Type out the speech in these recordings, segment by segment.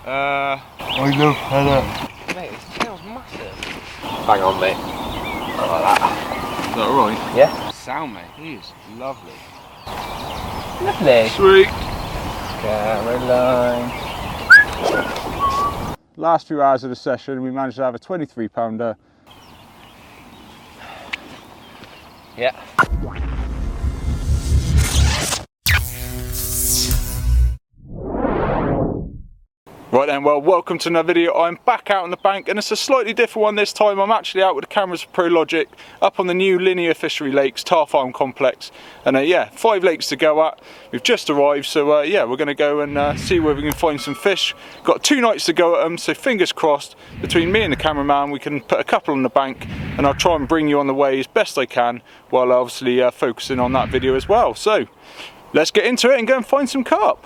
I love Hella. Mate, his tail's massive. Bang on, mate. I like that. Is that alright? Yeah. Sound, mate. He is lovely. Lovely. Sweet. Caroline. Last few hours of the session, we managed to have a 23 pounder. Yeah. Right then, well, welcome to another video. I'm back out on the bank and it's a slightly different one this time. I'm actually out with the cameras for ProLogic up on the new Linear Fisheries Lakes Tar Farm Complex. And yeah, 5 lakes to go at. We've just arrived, so yeah, we're going to go and see where we can find some fish. Got 2 nights to go at them, so fingers crossed, between me and the cameraman, we can put a couple on the bank and I'll try and bring you on the way as best I can, while obviously focusing on that video as well. So, let's get into it and go and find some carp.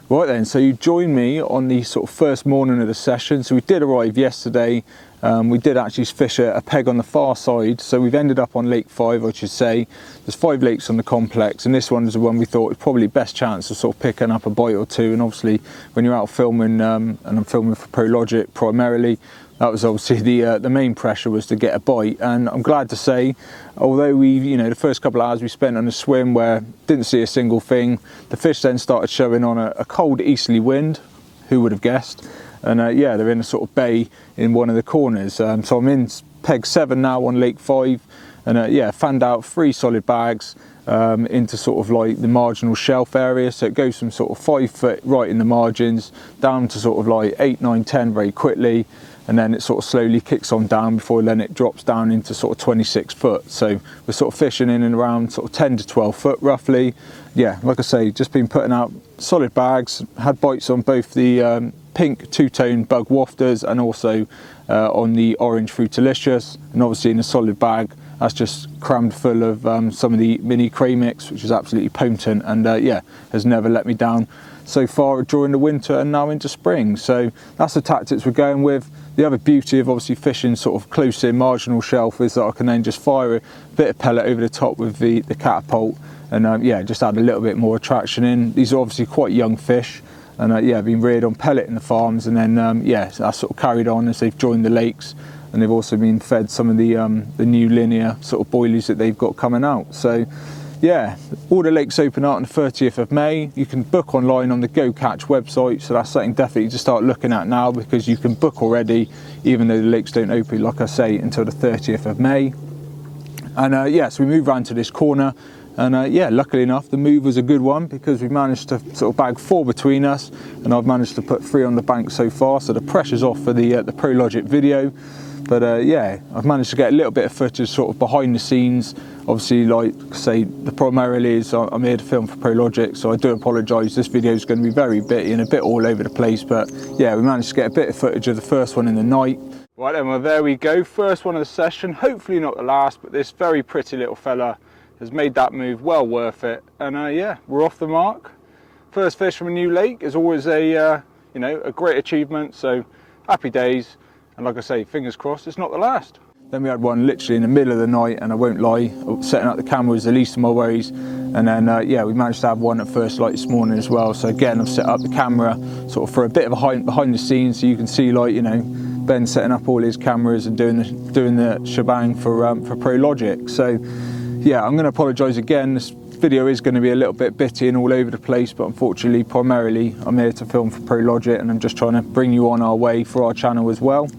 Right then, so you joined me on the sort of first morning of the session. So we did arrive yesterday. We did actually fish a peg on the far side. So we've ended up on Lake 5, I should say. There's 5 lakes on the complex, and this one is the one we thought was probably best chance of sort of picking up a bite or two. And obviously, when you're out filming, and I'm filming for ProLogic primarily, that was obviously the main pressure, was to get a bite. And I'm glad to say, although the first couple of hours we spent on a swim where didn't see a single thing, the fish then started showing on a cold easterly wind. Who would have guessed? And yeah, they're in a sort of bay in one of the corners. So I'm in peg 7 now on Lake 5, and yeah, fanned out 3 solid bags into sort of like the marginal shelf area. So it goes from sort of 5 foot right in the margins down to sort of like 8, 9, 10 very quickly. And then it sort of slowly kicks on down before then it drops down into sort of 26 foot. So we're sort of fishing in and around sort of 10 to 12 foot roughly. Yeah, like I say, just been putting out solid bags, had bites on both the pink two-tone bug wafters and also on the orange fruitalicious, and obviously in a solid bag that's just crammed full of some of the mini cray mix, which is absolutely potent, and yeah, has never let me down so far during the winter and now into spring. So that's the tactics we're going with. The other beauty of obviously fishing sort of close in marginal shelf is that I can then just fire a bit of pellet over the top with the catapult, and yeah, just add a little bit more attraction in. These are obviously quite young fish, and yeah, been reared on pellet in the farms, and then yeah, so that's sort of carried on as they've joined the lakes, and they've also been fed some of the new linear sort of boilies that they've got coming out. So yeah, all the lakes open up on the 30th of May. You can book online on the Go Catch website, so that's something definitely to start looking at now, because you can book already, even though the lakes don't open, like I say, until the 30th of May. And yeah, so we move around to this corner, and yeah, luckily enough, the move was a good one, because we managed to sort of bag 4 between us, and I've managed to put 3 on the bank so far, so the pressure's off for the ProLogic video. But yeah, I've managed to get a little bit of footage sort of behind the scenes. Obviously, like I say, the primarily is I'm here to film for ProLogic, so I do apologise. This video is going to be very bitty and a bit all over the place, but yeah, we managed to get a bit of footage of the first one in the night. Right then, well, there we go. First one of the session, hopefully not the last, but this very pretty little fella has made that move well worth it. And yeah, we're off the mark. First fish from a new lake is always a a great achievement, so happy days. And like I say, fingers crossed it's not the last. Then we had one literally in the middle of the night, and I won't lie, setting up the camera was the least of my worries. And then yeah, we managed to have one at first light this morning as well. So again, I've set up the camera sort of for a bit of a behind the scenes, so you can see, like, Ben setting up all his cameras and doing the shebang for ProLogic. So yeah, I'm going to apologise again. This video is going to be a little bit bitty and all over the place, but unfortunately, primarily, I'm here to film for ProLogic, and I'm just trying to bring you on our way for our channel as well.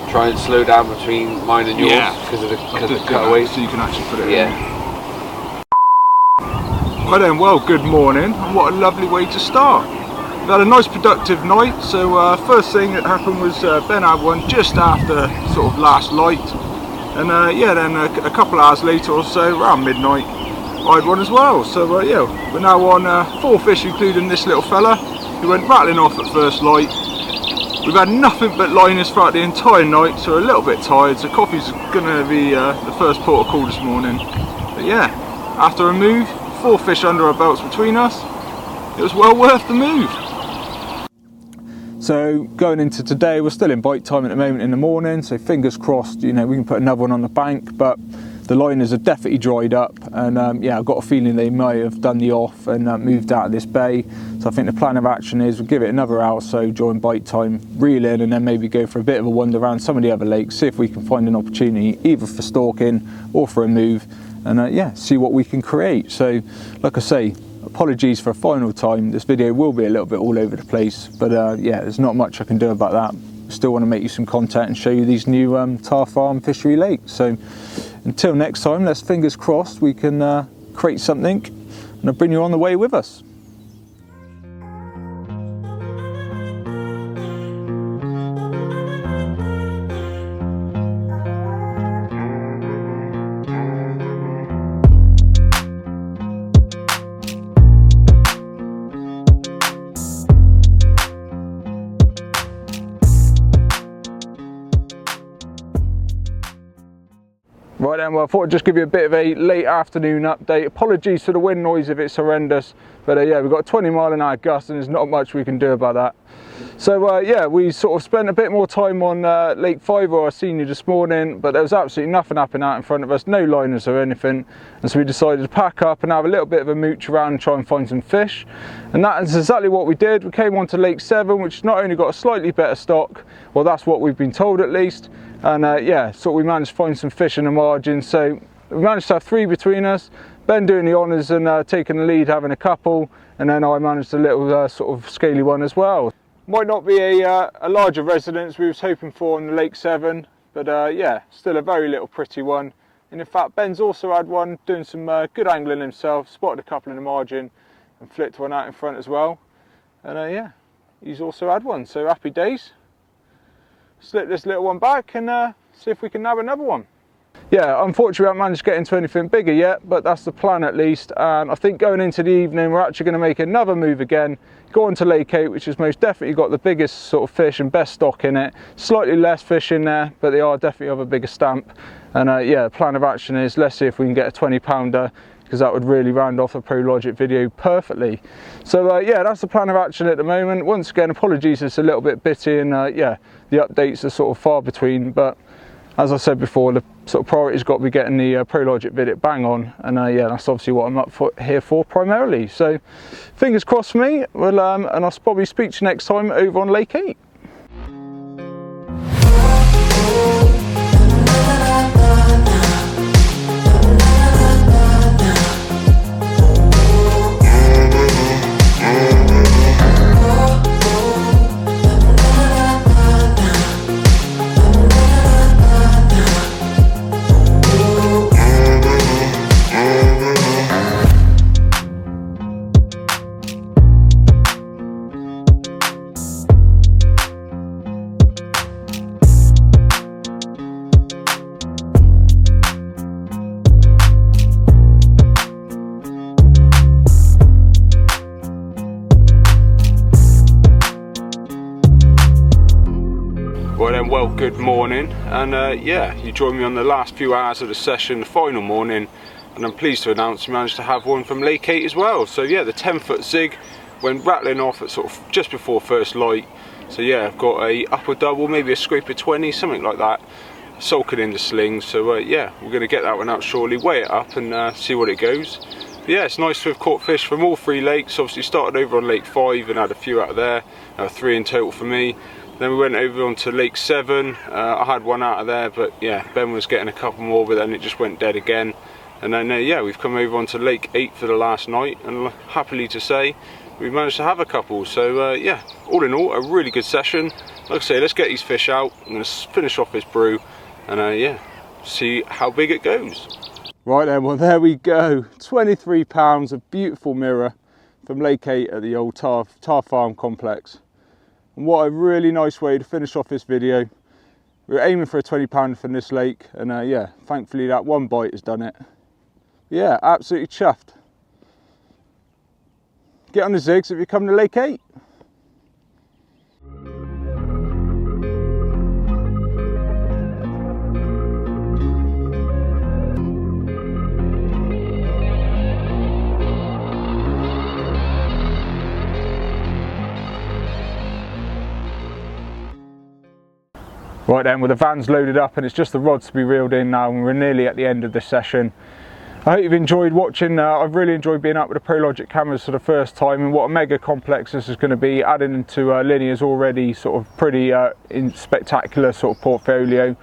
Try and slow down between mine and yours, because of the cutaways, so you can actually put it in. Yeah. Right then, well, good morning, and what a lovely way to start. We had a nice productive night. So first thing that happened was Ben had one just after sort of last light, and yeah, then a couple of hours later or so, around midnight, I had one as well. So yeah, we're now on 4 fish, including this little fella who went rattling off at first light. We've had nothing but liners throughout the entire night, so we're a little bit tired, so coffee's going to be the first port of call this morning. But yeah, after a move, 4 fish under our belts between us, it was well worth the move. So going into today, we're still in bite time at the moment in the morning, so fingers crossed, you know, we can put another one on the bank, but the liners are definitely dried up, and yeah, I've got a feeling they might have done the off and moved out of this bay. So I think the plan of action is we'll give it another hour or so during bite time, reel in, and then maybe go for a bit of a wander around some of the other lakes, see if we can find an opportunity either for stalking or for a move, and yeah, see what we can create. So like I say, apologies for a final time, this video will be a little bit all over the place, but yeah, there's not much I can do about that. Still want to make you some content and show you these new Tar Farm fishery lakes. So until next time, let's fingers crossed we can create something, and I'll bring you on the way with us. Right then, well, I thought I'd just give you a bit of a late afternoon update. Apologies for the wind noise if it's horrendous, but yeah, we've got a 20-mile-an-hour gust and there's not much we can do about that. So yeah, we sort of spent a bit more time on Lake 5, where I seen you this morning, but there was absolutely nothing happening out in front of us, no liners or anything, and so we decided to pack up and have a little bit of a mooch around and try and find some fish, and that is exactly what we did. We came on to Lake 7, which not only got a slightly better stock, well, that's what we've been told at least, and yeah, so we managed to find some fish in the margin. So we managed to have 3 between us, Ben doing the honours and taking the lead, having a couple, and then I managed a little sort of scaly one as well. Might not be a larger residence we was hoping for on the Lake 7, but yeah, still a very little pretty one. And in fact, Ben's also had one doing some good angling himself, spotted a couple in the margin and flicked one out in front as well. And yeah, he's also had one, so happy days. Slip this little one back and see if we can nab another one. Yeah, unfortunately I haven't managed to get into anything bigger yet, but that's the plan at least. And I think going into the evening we're actually going to make another move again, go on to Lake 8, which has most definitely got the biggest sort of fish and best stock in it. Slightly less fish in there, but they are definitely of a bigger stamp. And yeah, the plan of action is let's see if we can get a 20-pounder, because that would really round off a Pro Logic video perfectly. So yeah, that's the plan of action at the moment. Once again, apologies, it's a little bit bitty, and yeah, the updates are sort of far between, but as I said before, the sort of priority's got to be getting the Pro Logic vid bang on, and yeah, that's obviously what I'm here for primarily. So fingers crossed for me. Well, and I'll probably speak to you next time over on Lake 8. Well, good morning, and yeah, you joined me on the last few hours of the session, the final morning, and I'm pleased to announce we managed to have one from Lake 8 as well. So yeah, the 10-foot zig went rattling off at sort of just before first light. So yeah, I've got a upper double, maybe a scraper 20, something like that, sulking in the sling. So yeah, we're going to get that one out shortly, weigh it up and see what it goes. But yeah, it's nice to have caught fish from all 3 lakes. Obviously started over on Lake 5 and had a few out of there, 3 in total for me. Then we went over onto Lake 7, I had one out of there, but yeah, Ben was getting a couple more, but then it just went dead again. And then yeah, we've come over onto Lake 8 for the last night, and happily to say, we managed to have a couple. So yeah, all in all, a really good session. Like I say, let's get these fish out. I'm going to finish off this brew, and yeah, see how big it goes. Right then, well there we go, 23 pounds of beautiful mirror from Lake 8 at the old Tar Farm complex. And what a really nice way to finish off this video. We were aiming for a 20-pounder from this lake, and yeah, thankfully that one bite has done it. Yeah, absolutely chuffed. Get on the zigs if you come to Lake 8. Right then, well, the van's loaded up and it's just the rods to be reeled in now, and we're nearly at the end of this session. I hope you've enjoyed watching. I've really enjoyed being up with the ProLogic cameras for the first time, and what a mega complex this is going to be, adding into Linear's already sort of pretty spectacular sort of portfolio.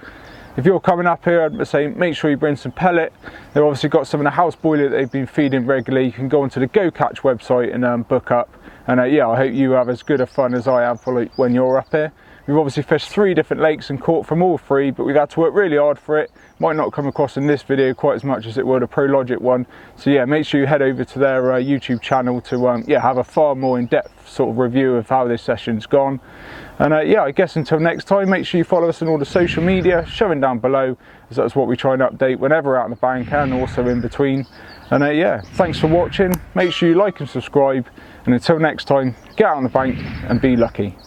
If you're coming up here, I'd say make sure you bring some pellet. They've obviously got some in the house boiler that they've been feeding regularly. You can go onto the Go Catch website and book up. And yeah, I hope you have as good a fun as I have when you're up here. We've obviously fished 3 different lakes and caught from all 3, but we've had to work really hard for it. Might not come across in this video quite as much as it would a ProLogic one. So yeah, make sure you head over to their YouTube channel to yeah, have a far more in-depth sort of review of how this session's gone. And yeah, I guess until next time, make sure you follow us on all the social media, showing down below, as that's what we try and update whenever out on the bank and also in between. And yeah, thanks for watching. Make sure you like and subscribe. And until next time, get out on the bank and be lucky.